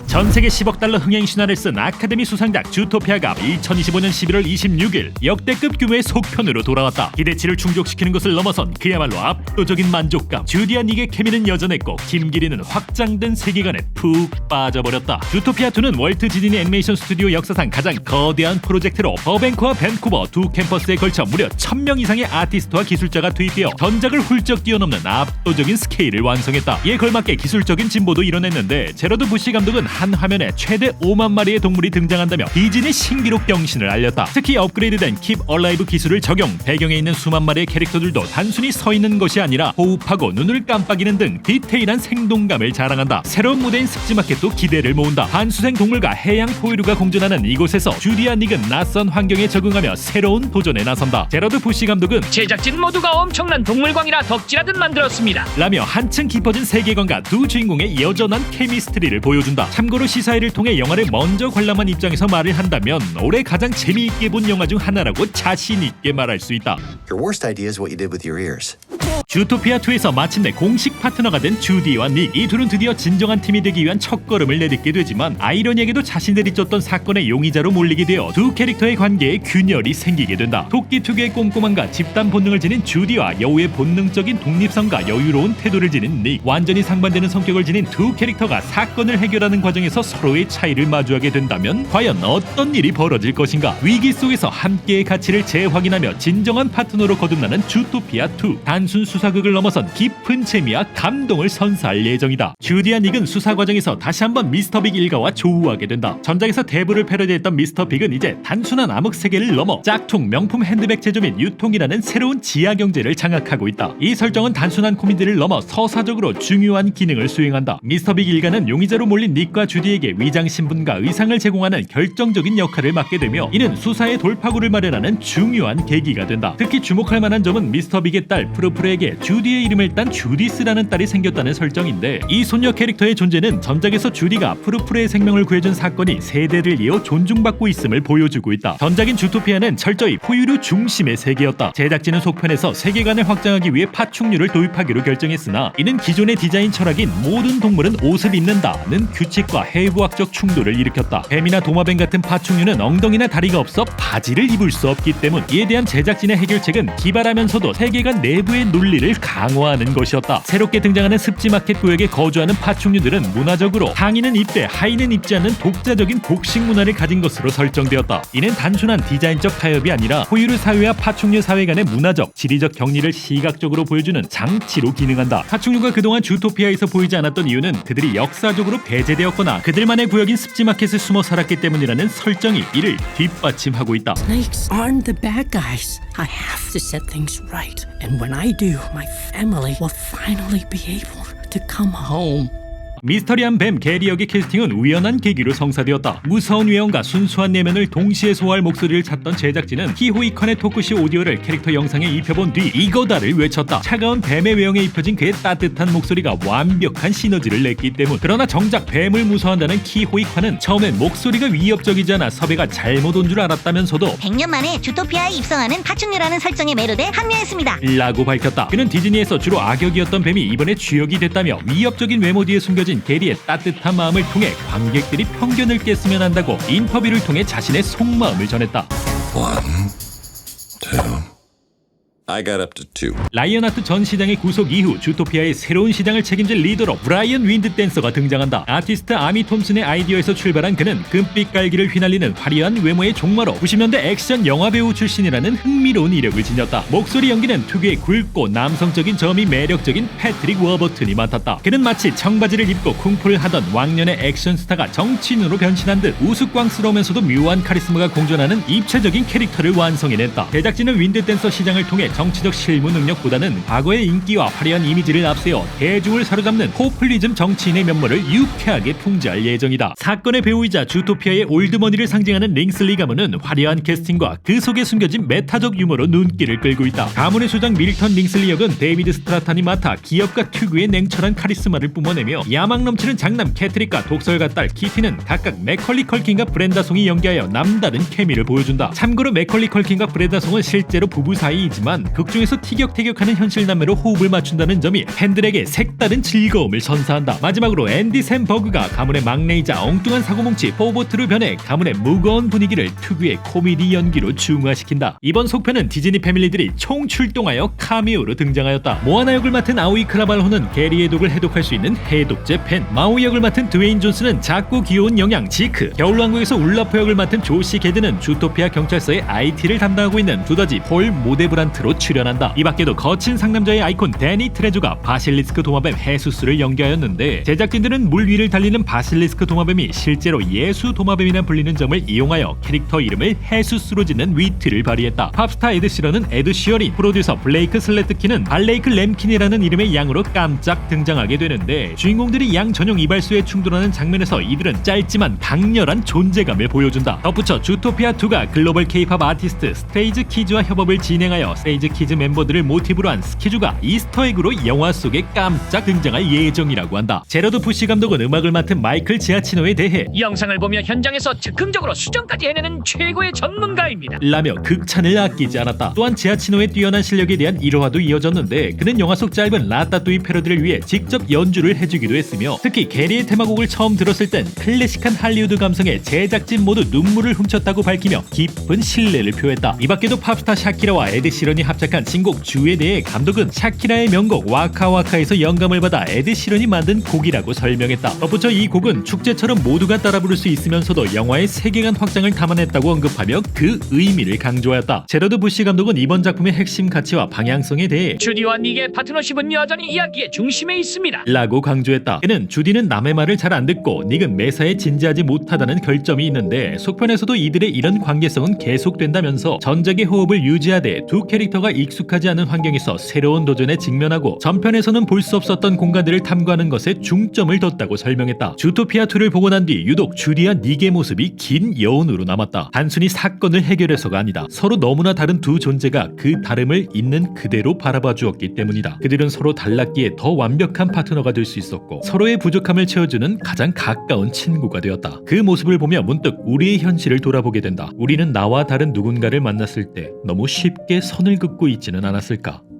전세계 10억 달러 흥행 신화를 쓴 아카데미 수상작 주토피아가 2025년 11월 26일 역대급 규모의 속편으로 돌아왔다. 기대치를 충족시키는 것을 넘어선 그야말로 압도적인 만족감. 주디와 닉의 케미는 여전했고 김기리는 확장된 세계관에 푹 빠져버렸다. 주토피아2는 월트 디즈니 애니메이션 스튜디오 역사상 가장 거대한 프로젝트로 버뱅크와 밴쿠버 두 캠퍼스에 걸쳐 무려 1000명 이상의 아티스트와 기술자가 투입되어 전작을 훌쩍 뛰어넘는 압도적인 스케일을 완성했다. 이에 걸맞게 기술적인 진보도 이뤄냈는데 제러드 부시 감독은 한 화면에 최대 5만 마리의 동물이 등장한다며 디즈니 신기록 경신을 알렸다. 특히 업그레이드된 Keep Alive 기술을 적용, 배경에 있는 수만 마리의 캐릭터들도 단순히 서 있는 것이 아니라 호흡하고 눈을 깜빡이는 등 디테일한 생동감을 자랑한다. 새로운 무대인 습지마켓도 기대를 모은다. 반수생 동물과 해양 포유류가 공존하는 이곳에서 주디와 닉은 낯선 환경에 적응하며 새로운 도전에 나선다. 제러드 부시 감독은 제작진 모두가 엄청난 동물광이라 덕질하듯 만들었습니다 라며 한층 깊어진 세계관과 두 주인공의 여전한 케미스트리를 보여준다. 참고로 시사회를 통해 영화를 먼저 관람한 입장에서 말을 한다면 올해 가장 재미있게 본 영화 중 하나라고 자신 있게 말할 수 있다. Your worst idea is what you did with your ears. 주토피아2에서 마침내 공식 파트너가 된 주디와 닉. 이 둘은 드디어 진정한 팀이 되기 위한 첫걸음을 내딛게 되지만 아이러니하게도 자신들이 쫓던 사건의 용의자로 몰리게 되어 두 캐릭터의 관계에 균열이 생기게 된다. 토끼 특유의 꼼꼼함과 집단 본능을 지닌 주디와 여우의 본능적인 독립성과 여유로운 태도를 지닌 닉. 완전히 상반되는 성격을 지닌 두 캐릭터가 사건을 해결하는 과정에서 서로의 차이를 마주하게 된다면 과연 어떤 일이 벌어질 것인가. 위기 속에서 함께의 가치를 재확인하며 진정한 파트너로 거듭나는 주토피아2. 단순 수사극을 넘어선 깊은 재미와 감동을 선사할 예정이다. 주디와 닉은 수사 과정에서 다시 한번 미스터 빅 일가와 조우하게 된다. 전작에서 대부를 패러디했던 미스터 빅은 이제 단순한 암흑 세계를 넘어 짝퉁 명품 핸드백 제조 및 유통이라는 새로운 지하 경제를 장악하고 있다. 이 설정은 단순한 코미디를 넘어 서사적으로 중요한 기능을 수행한다. 미스터 빅 일가는 용의자로 몰린 닉과 주디에게 위장 신분과 의상을 제공하는 결정적인 역할을 맡게 되며 이는 수사의 돌파구를 마련하는 중요한 계기가 된다. 특히 주목할 만한 점은 미스터 빅의 딸 프르프르에게 주디의 이름을 딴 주디스라는 딸이 생겼다는 설정인데 이 소녀 캐릭터의 존재는 전작에서 주디가 프르프르의 생명을 구해준 사건이 세대를 이어 존중받고 있음을 보여주고 있다. 전작인 주토피아는 철저히 포유류 중심의 세계였다. 제작진은 속편에서 세계관을 확장하기 위해 파충류를 도입하기로 결정했으나 이는 기존의 디자인 철학인 모든 동물은 옷을 입는다는 규칙과 해부학적 충돌을 일으켰다. 뱀이나 도마뱀 같은 파충류는 엉덩이나 다리가 없어 바지를 입을 수 없기 때문. 이에 대한 제작진의 해결책은 기발하면서도 세계관 내부의 논리를 강화하는 것이었다. 새롭게 등장하는 습지마켓 구역에 거주하는 파충류들은 문화적으로 상의는 입되 하의는 입지 않는 독자적인 복식 문화를 가진 것으로 설정되었다. 이는 단순한 디자인적 타협이 아니라 포유류 사회와 파충류 사회 간의 문화적, 지리적 격리를 시각적으로 보여주는 장치로 기능한다. 파충류가 그동안 주토피아에서 보이지 않았던 이유는 그들이 역사적으로 배제되었거나 그들만의 구역인 습지마켓에 숨어 살았기 때문이라는 설정이 이를 뒷받침하고 있다. Snakes aren't the bad guys. I have to set things right. And when I do, my family will finally be able to come home. 미스터리한 뱀 게리 역의 캐스팅은 우연한 계기로 성사되었다. 무서운 외형과 순수한 내면을 동시에 소화할 목소리를 찾던 제작진은 히호이컨의 토크쇼 오디오를 캐릭터 영상에 입혀본 뒤 이거다를 외쳤다. 차가운 뱀의 외형에 입혀진 그의 따뜻한 목소리가 완벽한 시너지를 냈기 때문. 그러나 정작 뱀을 무서워한다는 키호이컨은 처음엔 목소리가 위협적이지 않아 섭외가 잘못 온 줄 알았다면서도 100년 만에 주토피아에 입성하는 파충류라는 설정에 매료돼 합류했습니다. 라고 밝혔다. 그는 디즈니에서 주로 악역이었던 뱀이 이번에 주역이 됐다며 위협적인 외모 뒤에 숨겨진 게리의 따뜻한 마음을 통해 관객들이 편견을 깼으면 한다고 인터뷰를 통해 자신의 속마음을 전했다. 1, 2. I got up to 2. 라이언하트 전 시장의 구속 이후 주토피아의 새로운 시장을 책임질 리더로 브라이언 윈드 댄서가 등장한다. 아티스트 아미 톰슨의 아이디어에서 출발한 그는 금빛 깔기를 휘날리는 화려한 외모의 종마로 90년대 액션 영화배우 출신이라는 흥미로운 이력을 지녔다. 목소리 연기는 특유의 굵고 남성적인 점이 매력적인 패트릭 워버튼이 맡았다. 그는 마치 청바지를 입고 쿵푸를 하던 왕년의 액션 스타가 정치인으로 변신한 듯 우스꽝스러우면서도 묘한 카리스마가 공존하는 입체적인 캐릭터를 완성해냈다. 제작진은 윈드 댄서 시장을 통해 정치적 실무 능력보다는 과거의 인기와 화려한 이미지를 앞세워 대중을 사로잡는 포퓰리즘 정치인의 면모를 유쾌하게 풍자할 예정이다. 사건의 배우이자 주토피아의 올드머니를 상징하는 링슬리 가문은 화려한 캐스팅과 그 속에 숨겨진 메타적 유머로 눈길을 끌고 있다. 가문의 수장 밀턴 링슬리 역은 데이비드 스트라탄이 맡아 기업가 특유의 냉철한 카리스마를 뿜어내며 야망 넘치는 장남 캐트릭과 독설가 딸 키티는 각각 맥컬리 컬킨과 브렌다 송이 연기하여 남다른 케미를 보여준다. 참고로 맥컬리 컬킨과 브렌다 송은 실제로 부부 사이이지만 에드시런은 극중에서 티격태격하는 현실남매로 호흡을 맞춘다는 점이 팬들에게 색다른 즐거움을 선사한다. 마지막으로 앤디 샘버그가 가문의 막내이자 엉뚱한 사고뭉치 포보트로 변해 가문의 무거운 분위기를 특유의 코미디 연기로 중화시킨다. 이번 속편은 디즈니 패밀리들이 총 출동하여 카메오로 등장하였다. 모아나 역을 맡은 아오이 크라발호는 게리의 독을 해독할 수 있는 해독제 펜, 마우이 역을 맡은 드웨인 존스는 작고 귀여운 영양 지크, 겨울왕국에서 울라프 역을 맡은 조시 게드는 주토피아 경찰서의 IT를 담당하고 있는 두더지 폴 모데브란트로 출연한다. 이 밖에도 거친 상남자의 아이콘 데니 트레조가 바실리스크 도마뱀 헤수스를 연기하였는데, 제작진들은 물 위를 달리는 바실리스크 도마뱀이 실제로 예수 도마뱀이라 불리는 점을 이용하여 캐릭터 이름을 헤수스로 짓는 위트를 발휘했다. 팝스타 에드시런은 에드시어린, 프로듀서 블레이크 슬래트키는 발레이크 램킨이라는 이름의 양으로 깜짝 등장하게 되는데, 주인공들이 양 전용 이발소에 충돌하는 장면에서 이들은 짧지만 강렬한 존재감을 보여준다. 덧붙여 주토피아2가 글로벌 케이팝 아티스트 스트레이즈 키즈와 협업을 진행하여 스트레이즈 키즈 멤버들을 모티브로 한 스키주가 이스터에그로 영화 속에 깜짝 등장할 예정이라고 한다. 제러드 부시 감독은 음악을 맡은 마이클 지아치노에 대해 영상을 보며 현장에서 즉흥적으로 수정까지 해내는 최고의 전문가입니다. 라며 극찬을 아끼지 않았다. 또한 지아치노의 뛰어난 실력에 대한 일화도 이어졌는데, 그는 영화 속 짧은 라따뚜이 패러디를 위해 직접 연주를 해주기도 했으며, 특히 게리의 테마곡을 처음 들었을 땐 클래식한 할리우드 감성에 제작진 모두 눈물을 훔쳤다고 밝히며 깊은 신뢰를 표했다. 이 밖에도 팝스타 샤키라와 에드시런이 합작한 신곡 주에 대해 감독은 샤키라의 명곡 와카와카에서 영감을 받아 에드시런이 만든 곡이라고 설명했다. 덧붙여 이 곡은 축제처럼 모두가 따라 부를 수 있으면서도 영화의 세계관 확장을 담아냈다고 언급하며 그 의미를 강조하였다. 제러드 부시 감독은 이번 작품의 핵심 가치와 방향성에 대해 주디와 닉의 파트너십은 여전히 이야기의 중심에 있습니다. 라고 강조했다. 그는 주디는 남의 말을 잘 안 듣고 닉은 매사에 진지하지 못하다는 결점이 있는데, 속편에서도 이들의 이런 관계성은 계속된다면서 전작의 호흡을 유지하되 두 캐릭터가 익숙하지 않은 환경에서 새로운 도전에 직면하고 전편에서는 볼 수 없었던 공간들을 탐구하는 것에 중점을 뒀다고 설명했다. 주토피아2를 보고 난 뒤 유독 주디와 닉의 모습이 긴 여운으로 남았다. 단순히 사건을 해결해서가 아니다. 서로 너무나 다른 두 존재가 그 다름을 있는 그대로 바라봐 주었기 때문이다. 그들은 서로 달랐기에 더 완벽한 파트너가 될 수 있었고, 서로의 부족함을 채워주는 가장 가까운 친구가 되었다. 그 모습을 보며 문득 우리의 현실을 돌아보게 된다. 우리는 나와 다른 누군가를 만났을 때 너무 쉽게 선을 긋고 있지는 않았을까?